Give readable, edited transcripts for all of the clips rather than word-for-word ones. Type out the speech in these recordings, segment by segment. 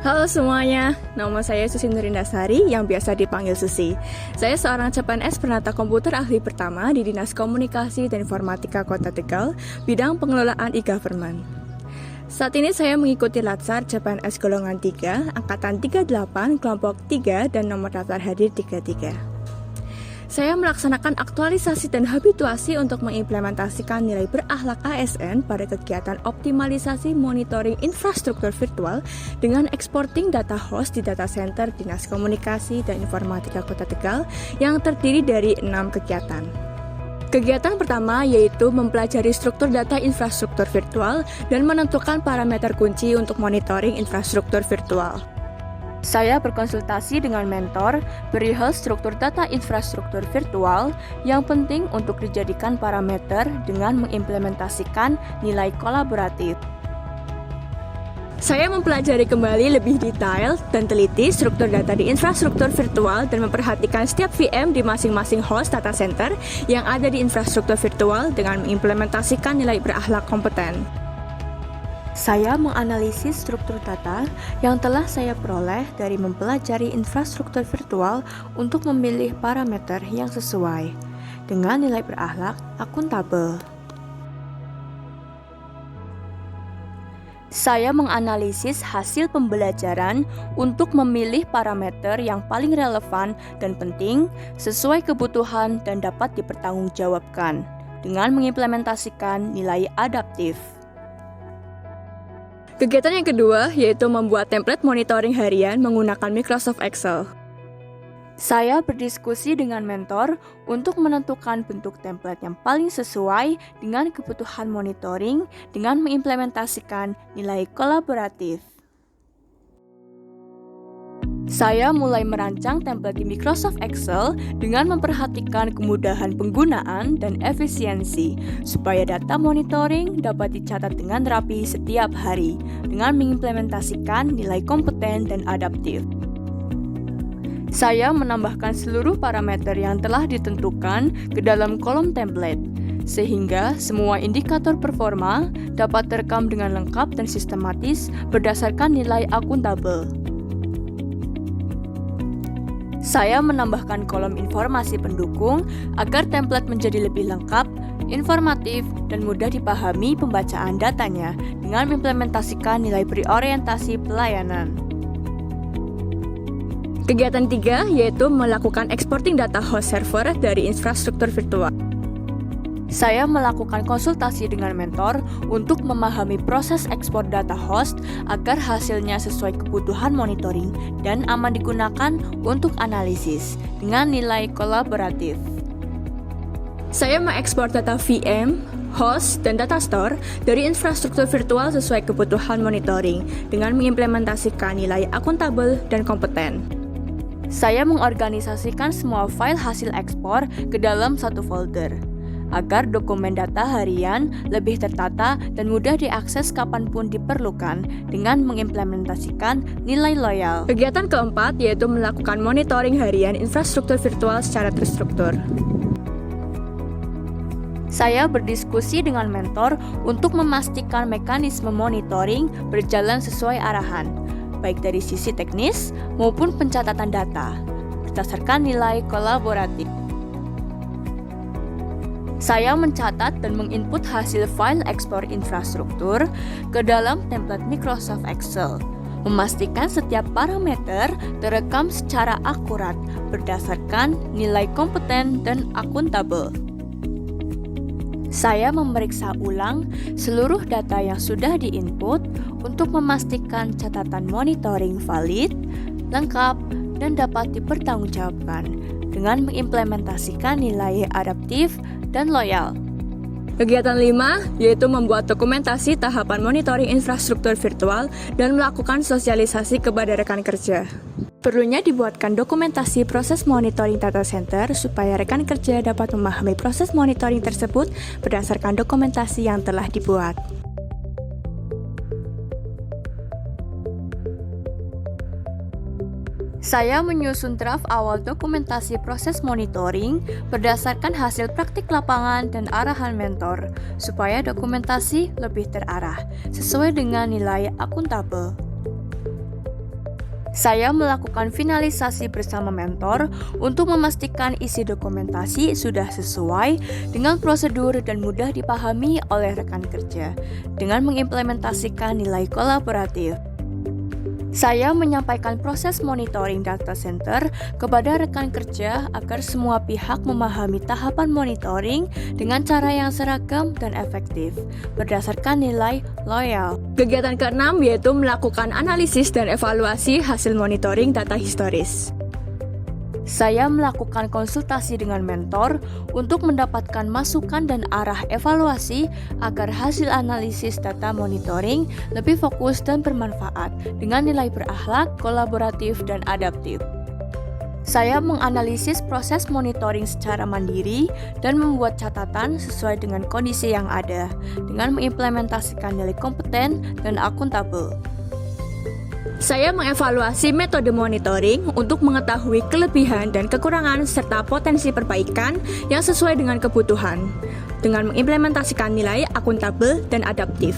Halo semuanya, nama saya Susi Nurindasari yang biasa dipanggil Susi. Saya seorang CPNS penata komputer ahli pertama di Dinas Komunikasi dan Informatika Kota Tegal, bidang pengelolaan e-government. Saat ini saya mengikuti Latsar CPNS golongan 3, angkatan 38, kelompok 3 dan nomor daftar hadir 33. Saya melaksanakan aktualisasi dan habituasi untuk mengimplementasikan nilai berakhlak ASN pada kegiatan optimalisasi monitoring infrastruktur virtual dengan exporting data host di data center Dinas Komunikasi dan Informatika Kota Tegal yang terdiri dari 6 kegiatan. Kegiatan pertama yaitu mempelajari struktur data infrastruktur virtual dan menentukan parameter kunci untuk monitoring infrastruktur virtual. Saya berkonsultasi dengan mentor perihal struktur data infrastruktur virtual yang penting untuk dijadikan parameter dengan mengimplementasikan nilai kolaboratif. Saya mempelajari kembali lebih detail dan teliti struktur data di infrastruktur virtual dan memperhatikan setiap VM di masing-masing host data center yang ada di infrastruktur virtual dengan mengimplementasikan nilai berakhlak kompeten. Saya menganalisis struktur data yang telah saya peroleh dari mempelajari infrastruktur virtual untuk memilih parameter yang sesuai dengan nilai berakhlak akuntabel. Saya menganalisis hasil pembelajaran untuk memilih parameter yang paling relevan dan penting sesuai kebutuhan dan dapat dipertanggungjawabkan dengan mengimplementasikan nilai adaptif. Kegiatan yang kedua yaitu membuat template monitoring harian menggunakan Microsoft Excel. Saya berdiskusi dengan mentor untuk menentukan bentuk template yang paling sesuai dengan kebutuhan monitoring dengan mengimplementasikan nilai kolaboratif. Saya mulai merancang template di Microsoft Excel dengan memperhatikan kemudahan penggunaan dan efisiensi supaya data monitoring dapat dicatat dengan rapi setiap hari dengan mengimplementasikan nilai kompeten dan adaptif. Saya menambahkan seluruh parameter yang telah ditentukan ke dalam kolom template sehingga semua indikator performa dapat terekam dengan lengkap dan sistematis berdasarkan nilai akuntabel. Saya menambahkan kolom informasi pendukung agar template menjadi lebih lengkap, informatif, dan mudah dipahami pembacaan datanya dengan mengimplementasikan nilai berorientasi pelayanan. Kegiatan 3 yaitu melakukan exporting data host server dari infrastruktur virtual. Saya melakukan konsultasi dengan mentor untuk memahami proses ekspor data host agar hasilnya sesuai kebutuhan monitoring dan aman digunakan untuk analisis dengan nilai kolaboratif. Saya mengekspor data VM, host, dan data store dari infrastruktur virtual sesuai kebutuhan monitoring dengan mengimplementasikan nilai akuntabel dan kompeten. Saya mengorganisasikan semua file hasil ekspor ke dalam satu folder agar dokumen data harian lebih tertata dan mudah diakses kapanpun diperlukan dengan mengimplementasikan nilai loyal. Kegiatan keempat yaitu melakukan monitoring harian infrastruktur virtual secara terstruktur. Saya berdiskusi dengan mentor untuk memastikan mekanisme monitoring berjalan sesuai arahan, baik dari sisi teknis maupun pencatatan data, berdasarkan nilai kolaboratif. Saya mencatat dan menginput hasil file ekspor infrastruktur ke dalam template Microsoft Excel, memastikan setiap parameter terekam secara akurat berdasarkan nilai kompeten dan akuntabel. Saya memeriksa ulang seluruh data yang sudah diinput untuk memastikan catatan monitoring valid, lengkap, dan dapat dipertanggungjawabkan dengan mengimplementasikan nilai adaptif dan loyal. Kegiatan 5 yaitu membuat dokumentasi tahapan monitoring infrastruktur virtual dan melakukan sosialisasi kepada rekan kerja. Perlunya dibuatkan dokumentasi proses monitoring data center supaya rekan kerja dapat memahami proses monitoring tersebut berdasarkan dokumentasi yang telah dibuat. Saya menyusun draft awal dokumentasi proses monitoring berdasarkan hasil praktik lapangan dan arahan mentor, supaya dokumentasi lebih terarah, sesuai dengan nilai akuntabel. Saya melakukan finalisasi bersama mentor untuk memastikan isi dokumentasi sudah sesuai dengan prosedur dan mudah dipahami oleh rekan kerja dengan mengimplementasikan nilai kolaboratif. Saya menyampaikan proses monitoring data center kepada rekan kerja agar semua pihak memahami tahapan monitoring dengan cara yang seragam dan efektif, berdasarkan nilai loyal. Kegiatan keenam yaitu melakukan analisis dan evaluasi hasil monitoring data historis. Saya melakukan konsultasi dengan mentor untuk mendapatkan masukan dan arah evaluasi agar hasil analisis data monitoring lebih fokus dan bermanfaat dengan nilai berakhlak, kolaboratif, dan adaptif. Saya menganalisis proses monitoring secara mandiri dan membuat catatan sesuai dengan kondisi yang ada dengan mengimplementasikan nilai kompeten dan akuntabel. Saya mengevaluasi metode monitoring untuk mengetahui kelebihan dan kekurangan serta potensi perbaikan yang sesuai dengan kebutuhan, dengan mengimplementasikan nilai akuntabel dan adaptif.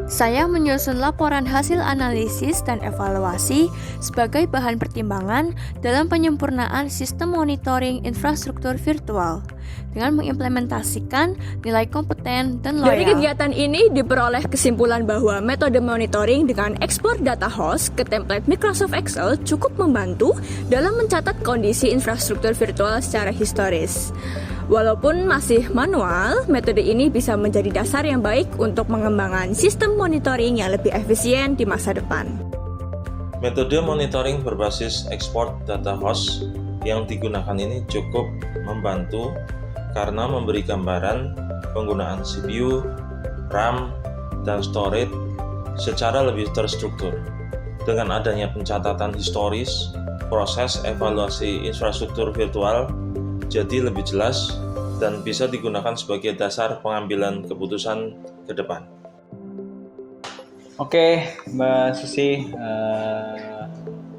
Saya menyusun laporan hasil analisis dan evaluasi sebagai bahan pertimbangan dalam penyempurnaan sistem monitoring infrastruktur virtual dengan mengimplementasikan nilai kompeten dan loyal. Dari kegiatan ini diperoleh kesimpulan bahwa metode monitoring dengan ekspor data host ke template Microsoft Excel cukup membantu dalam mencatat kondisi infrastruktur virtual secara historis. Walaupun masih manual, metode ini bisa menjadi dasar yang baik untuk mengembangkan sistem monitoring yang lebih efisien di masa depan. Metode monitoring berbasis ekspor data host yang digunakan ini cukup membantu karena memberi gambaran penggunaan CPU, RAM, dan storage secara lebih terstruktur. Dengan adanya pencatatan historis, proses evaluasi infrastruktur virtual jadi lebih jelas dan bisa digunakan sebagai dasar pengambilan keputusan ke depan. Oke, Mbak Susi,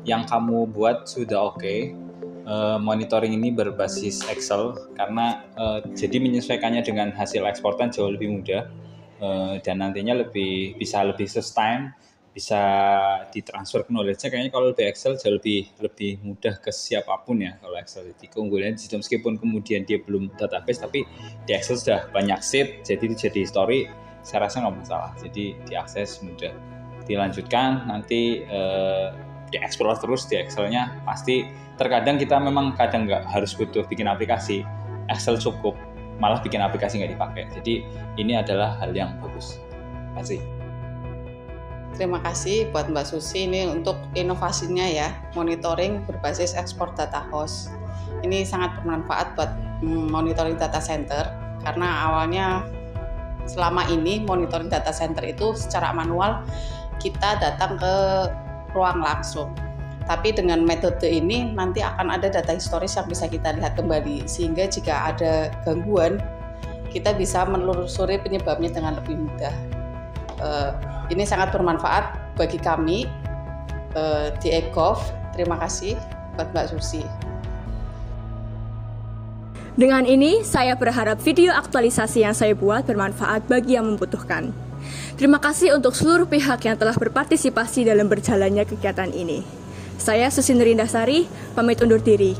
yang kamu buat sudah oke. Monitoring ini berbasis Excel karena jadi menyesuaikannya dengan hasil eksportan jauh lebih mudah dan nantinya bisa lebih sustain, bisa ditransfer knowledge-nya. Kayaknya kalau lebih Excel jauh lebih mudah ke siapapun ya kalau Excel. Jadi keunggulannya di situ meskipun kemudian dia belum database tapi di Excel sudah banyak sheet, jadi story saya rasa nggak masalah. Jadi diakses mudah, dilanjutkan nanti dieksplor terus di Excel-nya. Pasti terkadang kita memang kadang nggak harus butuh bikin aplikasi, Excel cukup, malah bikin aplikasi nggak dipakai. Jadi ini adalah hal yang bagus. Terima kasih. Terima kasih buat Mbak Susi ini untuk inovasinya ya, monitoring berbasis ekspor data host. Ini sangat bermanfaat buat monitoring data center karena awalnya selama ini monitoring data center itu secara manual kita datang ke ruang langsung. Tapi dengan metode ini nanti akan ada data historis yang bisa kita lihat kembali sehingga jika ada gangguan kita bisa menelusuri penyebabnya dengan lebih mudah. Ini sangat bermanfaat bagi kami di eGov. Terima kasih buat Mbak Susi. Dengan ini, saya berharap video aktualisasi yang saya buat bermanfaat bagi yang membutuhkan. Terima kasih untuk seluruh pihak yang telah berpartisipasi dalam berjalannya kegiatan ini. Saya Susi Nurindasari, pamit undur diri.